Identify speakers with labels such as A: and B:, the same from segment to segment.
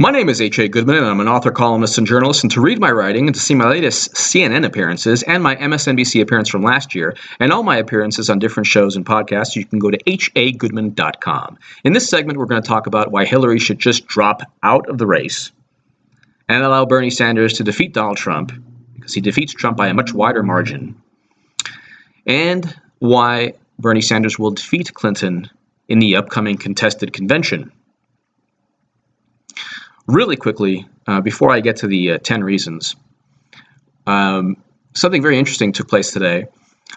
A: My name is H.A. Goodman, and I'm an author, columnist, and journalist. And to read my writing and to see my latest CNN appearances and my MSNBC appearance from last year and all my appearances on different shows and podcasts, you can go to hagoodman.com. In this segment, we're going to talk about why Hillary should just drop out of the race and allow Bernie Sanders to defeat Donald Trump, because he defeats Trump by a much wider margin, and why Bernie Sanders will defeat Clinton in the upcoming contested convention. Really quickly, before I get to the 10 reasons, something very interesting took place today.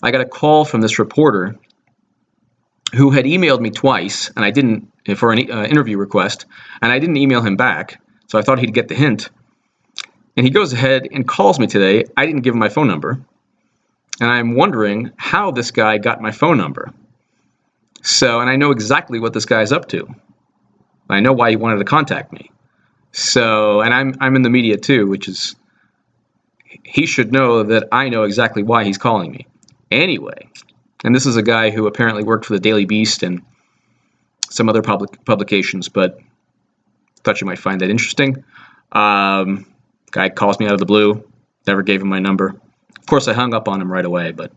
A: I got a call from this reporter who had emailed me twice, and I didn't, for an interview request, and I didn't email him back, so I thought he'd get the hint. And he goes ahead and calls me today. I didn't give him my phone number, and I'm wondering how this guy got my phone number. And I know exactly what this guy's up to. I know why he wanted to contact me. And I'm in the media too, which is, he should know that I know exactly why he's calling me. Anyway, and this is a guy who apparently worked for the Daily Beast and some other publications, but thought you might find that interesting. Guy calls me out of the blue, never gave him my number. Of course, I hung up on him right away, but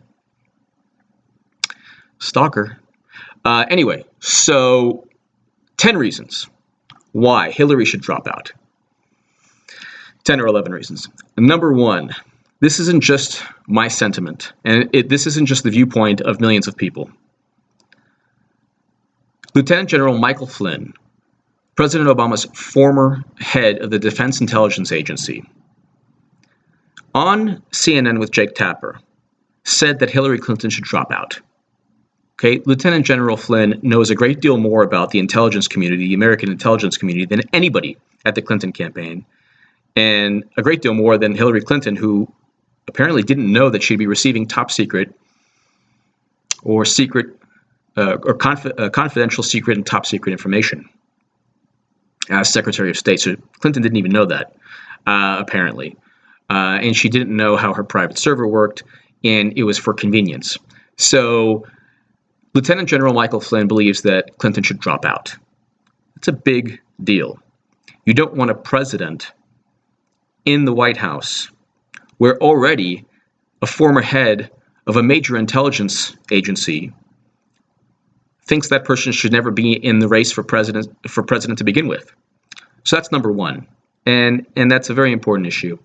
A: stalker. Anyway, so 10 reasons why Hillary should drop out. 10 or 11 reasons. Number one, this isn't just my sentiment, and this isn't just the viewpoint of millions of people. Lieutenant General Michael Flynn, President Obama's former head of the Defense Intelligence Agency, on CNN with Jake Tapper, said that Hillary Clinton should drop out. Okay, Lieutenant General Flynn knows a great deal more about the intelligence community, the American intelligence community, than anybody at the Clinton campaign, and a great deal more than Hillary Clinton, who apparently didn't know that she'd be receiving top secret or confidential secret and top secret information as Secretary of State. So Clinton didn't even know that, apparently. And she didn't know how her private server worked, and it was for convenience. So Lieutenant General Michael Flynn believes that Clinton should drop out. It's a big deal. You don't want a president in the White House where already a former head of a major intelligence agency thinks that person should never be in the race for president to begin with. So that's number one, and that's a very important issue.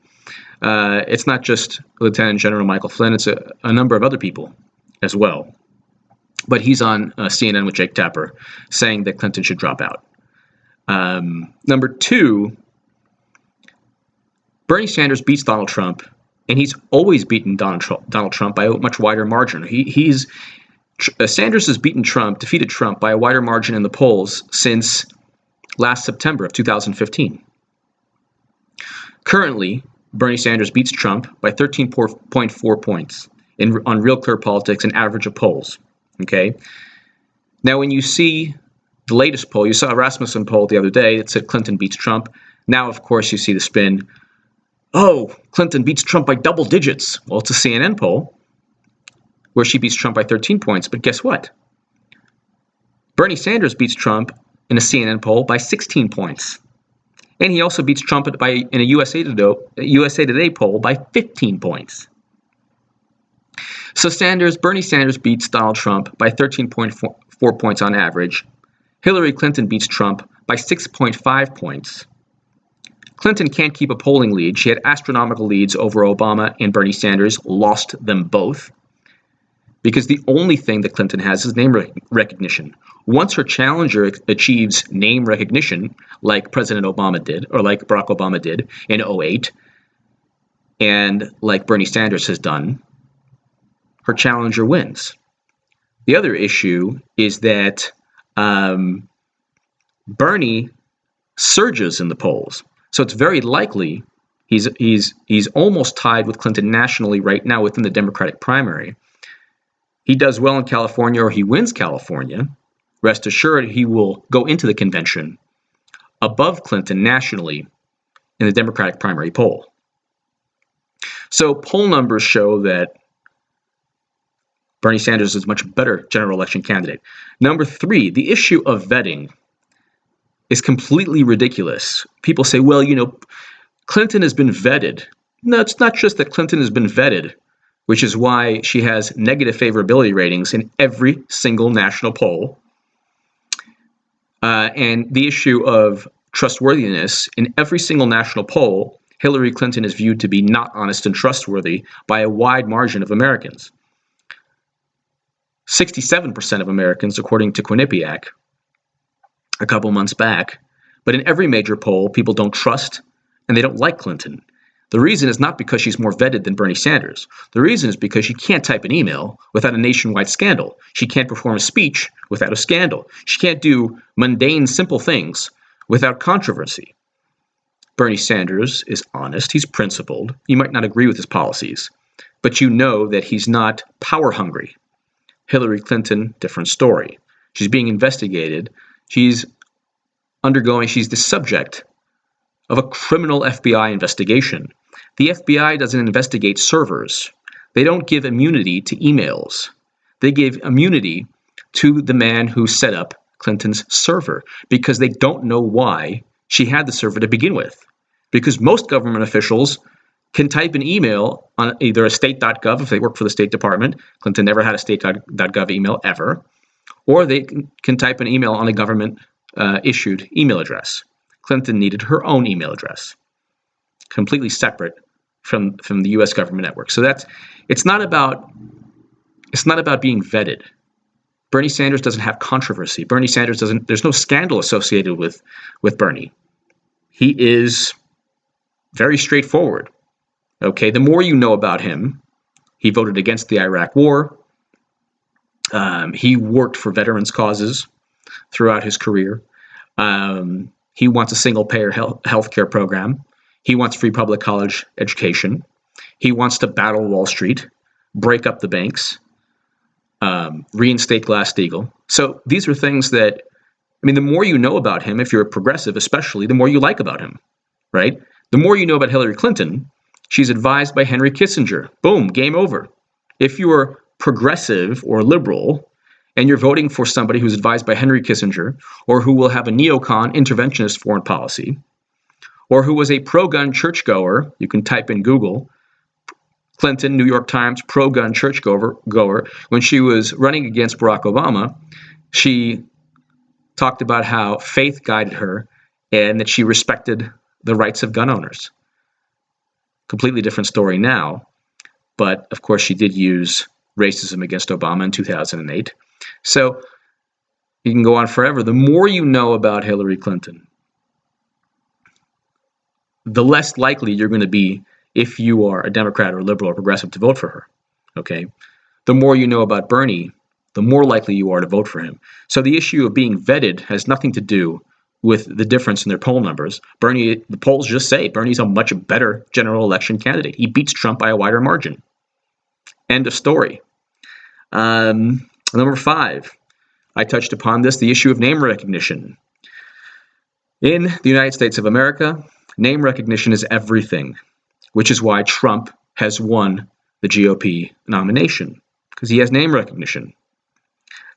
A: It's not just Lieutenant General Michael Flynn; it's a number of other people as well. But he's on CNN with Jake Tapper saying that Clinton should drop out. Number two, Bernie Sanders beats Donald Trump, and he's always beaten Donald Trump by a much wider margin. Sanders has defeated Trump by a wider margin in the polls since last September of 2015. Currently, Bernie Sanders beats Trump by 13.4 points on Real Clear Politics, an average of polls. Okay. Now, when you see the latest poll, you saw a Rasmussen poll the other day that said Clinton beats Trump. Now, of course, you see the spin. Oh, Clinton beats Trump by double digits. Well, it's a CNN poll where she beats Trump by 13 points. But guess what? Bernie Sanders beats Trump in a CNN poll by 16 points. And he also beats Trump in a USA Today poll by 15 points. So Bernie Sanders beats Donald Trump by 13.4 points on average. Hillary Clinton beats Trump by 6.5 points. Clinton can't keep a polling lead. She had astronomical leads over Obama and Bernie Sanders, lost them both, because the only thing that Clinton has is name recognition. Once her challenger achieves name recognition, like President Obama did, or like Barack Obama did in 2008, and like Bernie Sanders has done, her challenger wins. The other issue is that Bernie surges in the polls. So it's very likely he's almost tied with Clinton nationally right now within the Democratic primary. He does well in California, or he wins California. Rest assured, he will go into the convention above Clinton nationally in the Democratic primary poll. So poll numbers show that Bernie Sanders is a much better general election candidate. Number three, the issue of vetting is completely ridiculous. People say, well, Clinton has been vetted. No, it's not just that Clinton has been vetted, which is why she has negative favorability ratings in every single national poll. And the issue of trustworthiness, in every single national poll, Hillary Clinton is viewed to be not honest and trustworthy by a wide margin of Americans. 67% of Americans, according to Quinnipiac, a couple months back. But in every major poll, people don't trust and they don't like Clinton. The reason is not because she's more vetted than Bernie Sanders. The reason is because she can't type an email without a nationwide scandal. She can't perform a speech without a scandal. She can't do mundane, simple things without controversy. Bernie Sanders is honest. He's principled. You might not agree with his policies, but you know that he's not power hungry. Hillary Clinton, different story. She's being investigated. She's the subject of a criminal FBI investigation. The FBI doesn't investigate servers. They don't give immunity to emails. They give immunity to the man who set up Clinton's server because they don't know why she had the server to begin with. Because most government officials can type an email on either a state.gov if they work for the State Department. Clinton never had a state.gov email ever. Or they can type an email on a government issued email address. Clinton needed her own email address, completely separate from the U.S. government network. So it's not about being vetted. Bernie Sanders doesn't have controversy. Bernie Sanders there's no scandal associated with Bernie. He is very straightforward. Okay, the more you know about him, he voted against the Iraq War. He worked for veterans' causes throughout his career. He wants a single-payer health care program. He wants free public college education. He wants to battle Wall Street, break up the banks, reinstate Glass-Steagall. So these are things that, the more you know about him, if you're a progressive especially, the more you like about him, right? The more you know about Hillary Clinton, she's advised by Henry Kissinger. Boom, game over. If you're progressive or liberal, and you're voting for somebody who's advised by Henry Kissinger, or who will have a neocon interventionist foreign policy, or who was a pro-gun churchgoer, you can type in Google, Clinton, New York Times, pro-gun churchgoer, when she was running against Barack Obama, she talked about how faith guided her and that she respected the rights of gun owners. Completely different story now, but of course she did use racism against Obama in 2008. So you can go on forever. The more you know about Hillary Clinton, the less likely you're going to be, if you are a Democrat or liberal or progressive, to vote for her. Okay? The more you know about Bernie, the more likely you are to vote for him. So the issue of being vetted has nothing to do with the difference in their poll numbers. Bernie, the polls just say Bernie's a much better general election candidate. He beats Trump by a wider margin. End of story. Number 5, I touched upon this, the issue of name recognition. In the United States of America, name recognition is everything, which is why Trump has won the GOP nomination, because he has name recognition.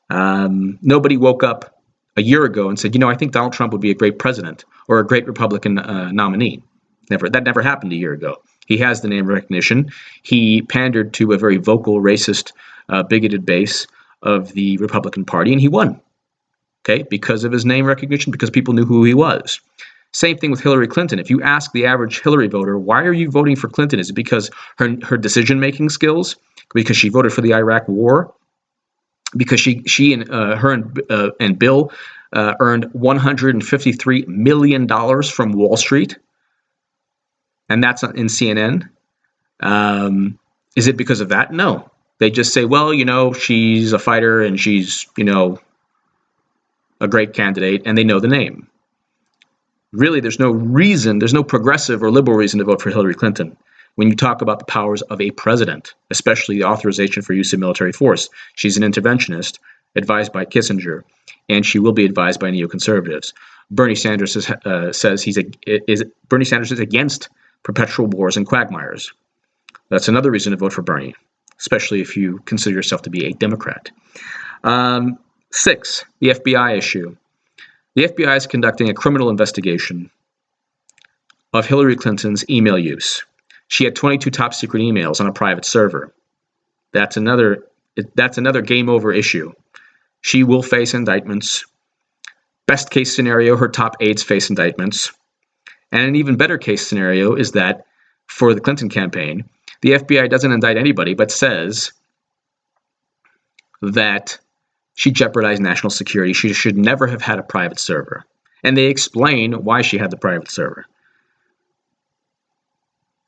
A: Nobody woke up a year ago and said, I think Donald Trump would be a great president or a great Republican nominee. That never happened a year ago. He has the name recognition. He pandered to a very vocal, racist, bigoted base of the Republican Party, and he won. Okay, because of his name recognition, because people knew who he was. Same thing with Hillary Clinton. If you ask the average Hillary voter, why are you voting for Clinton? Is it because her decision-making skills? Because she voted for the Iraq War? Because she and Bill earned $153 million from Wall Street? And that's in CNN. Is it because of that? No. They just say, well, she's a fighter and she's, a great candidate, and they know the name. Really, there's no reason, there's no progressive or liberal reason to vote for Hillary Clinton when you talk about the powers of a president, especially the authorization for use of military force. She's an interventionist, advised by Kissinger, and she will be advised by neoconservatives. Bernie Sanders says Bernie Sanders is against perpetual wars and quagmires. That's another reason to vote for Bernie, especially if you consider yourself to be a Democrat. 6, the FBI issue. The FBI is conducting a criminal investigation of Hillary Clinton's email use. She had 22 top secret emails on a private server. That's another game over issue. She will face indictments. Best case scenario, her top aides face indictments. And an even better case scenario is that for the Clinton campaign, the FBI doesn't indict anybody but says that she jeopardized national security. She should never have had a private server. And they explain why she had the private server.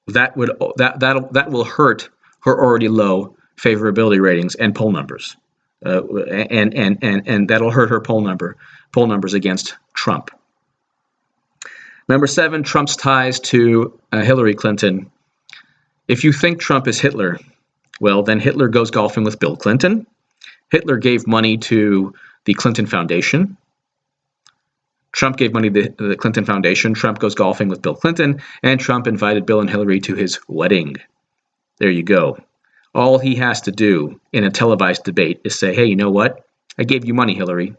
A: That will hurt her already low favorability ratings and poll numbers, and that'll hurt her poll numbers against Trump. Number 7, Trump's ties to Hillary Clinton. If you think Trump is Hitler, well, then Hitler goes golfing with Bill Clinton. Hitler gave money to the Clinton Foundation. Trump gave money to the Clinton Foundation. Trump goes golfing with Bill Clinton, and Trump invited Bill and Hillary to his wedding. There you go. All he has to do in a televised debate is say, hey, you know what? I gave you money, Hillary.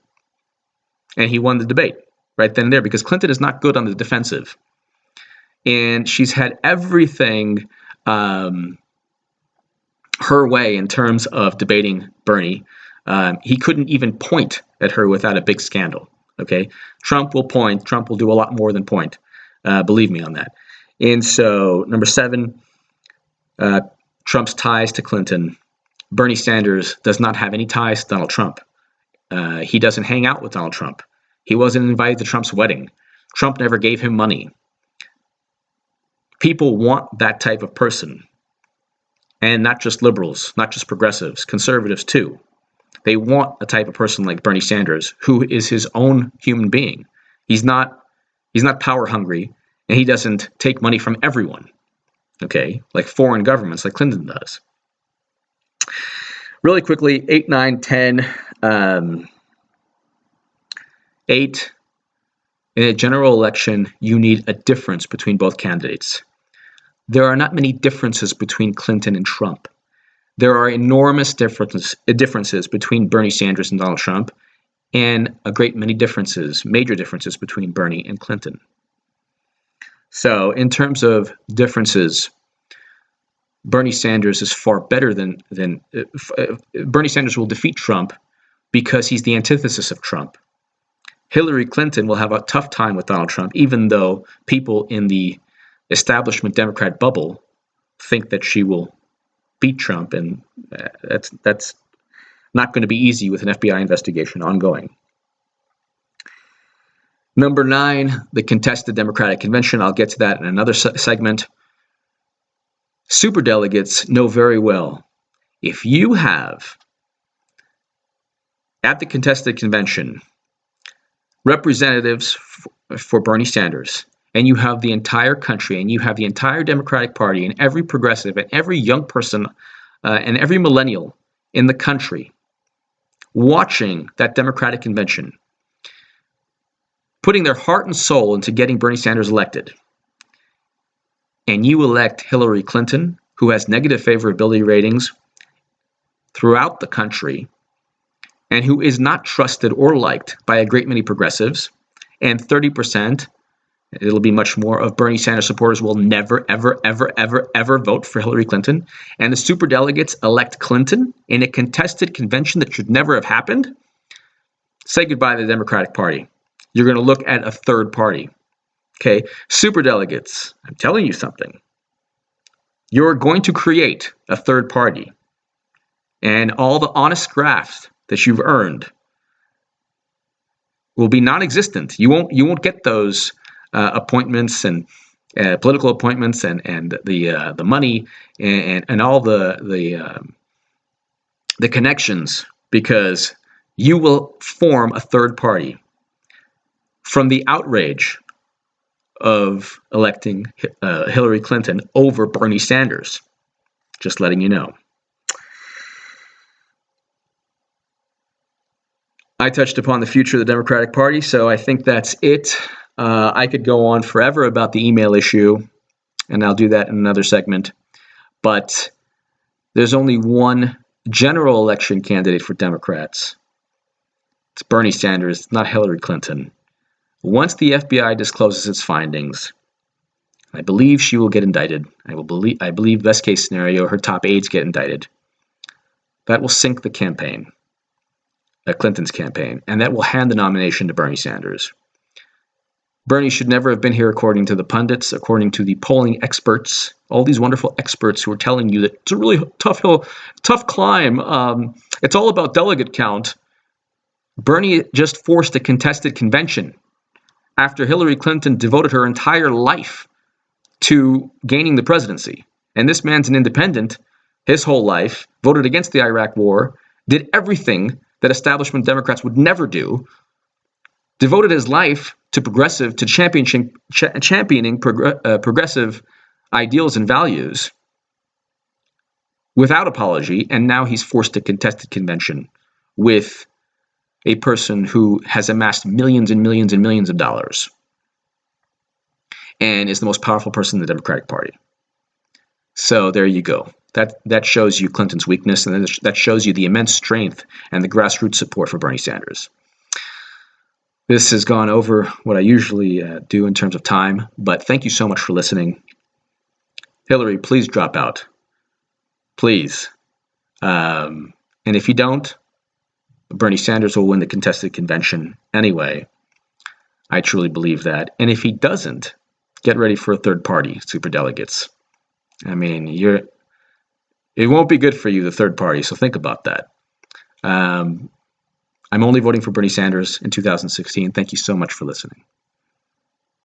A: And he won the debate right then and there, because Clinton is not good on the defensive. And she's had everything her way in terms of debating Bernie. He couldn't even point at her without a big scandal. Okay, Trump will point. Trump will do a lot more than point. Believe me on that. And so, number 7, Trump's ties to Clinton. Bernie Sanders does not have any ties to Donald Trump. He doesn't hang out with Donald Trump. He wasn't invited to Trump's wedding. Trump never gave him money. People want that type of person. And not just liberals, not just progressives, conservatives too. They want a type of person like Bernie Sanders, who is his own human being. He's not power hungry, and he doesn't take money from everyone, okay, like foreign governments, like Clinton does. Really quickly, 8, 9, 10. 8, in a general election, you need a difference between both candidates. There are not many differences between Clinton and Trump. There are enormous differences between Bernie Sanders and Donald Trump, and a great many major differences between Bernie and Clinton. So in terms of differences, Bernie Sanders is far better than Bernie Sanders will defeat Trump because he's the antithesis of Trump. Hillary Clinton will have a tough time with Donald Trump, even though people in the establishment Democrat bubble think that she will beat Trump, and that's not going to be easy with an FBI investigation ongoing. Number 9, the contested Democratic convention. I'll get to that in another segment. Superdelegates know very well, if you have at the contested convention representatives for Bernie Sanders, and you have the entire country, and you have the entire Democratic Party, and every progressive, and every young person, and every millennial in the country watching that Democratic convention, putting their heart and soul into getting Bernie Sanders elected, and you elect Hillary Clinton, who has negative favorability ratings throughout the country, and who is not trusted or liked by a great many progressives, and 30%, it'll be much more, of Bernie Sanders supporters will never, ever, ever, ever, ever vote for Hillary Clinton, and the superdelegates elect Clinton in a contested convention that should never have happened, say goodbye to the Democratic Party. You're going to look at a third party. Okay, superdelegates, I'm telling you something. You're going to create a third party, and all the honest graft that you've earned will be non-existent. You won't get those appointments and political appointments and the money and all the connections, because you will form a third party from the outrage of electing Hillary Clinton over Bernie Sanders. Just letting you know. I touched upon the future of the Democratic Party, so I think that's it. I could go on forever about the email issue, and I'll do that in another segment. But there's only one general election candidate for Democrats. It's Bernie Sanders, not Hillary Clinton. Once the FBI discloses its findings, I believe she will get indicted. I believe best case scenario, her top aides get indicted. That will sink the campaign, Clinton's campaign, and that will hand the nomination to Bernie Sanders. Bernie should never have been here, according to the pundits, according to the polling experts, all these wonderful experts who are telling you that it's a really tough climb. It's all about delegate count. Bernie just forced a contested convention after Hillary Clinton devoted her entire life to gaining the presidency. And this man's an independent his whole life, voted against the Iraq War, did everything that establishment Democrats would never do, devoted his life to championing progressive ideals and values without apology, and now he's forced a contested convention with a person who has amassed millions and millions and millions of dollars and is the most powerful person in the Democratic Party. So there you go. That shows you Clinton's weakness, and that shows you the immense strength and the grassroots support for Bernie Sanders. This has gone over what I usually do in terms of time, but thank you so much for listening. Hillary, please drop out. Please. And if you don't, Bernie Sanders will win the contested convention anyway. I truly believe that. And if he doesn't, get ready for a third party, superdelegates. I mean, it won't be good for you, the third party, so think about that. I'm only voting for Bernie Sanders in 2016. Thank you so much for listening.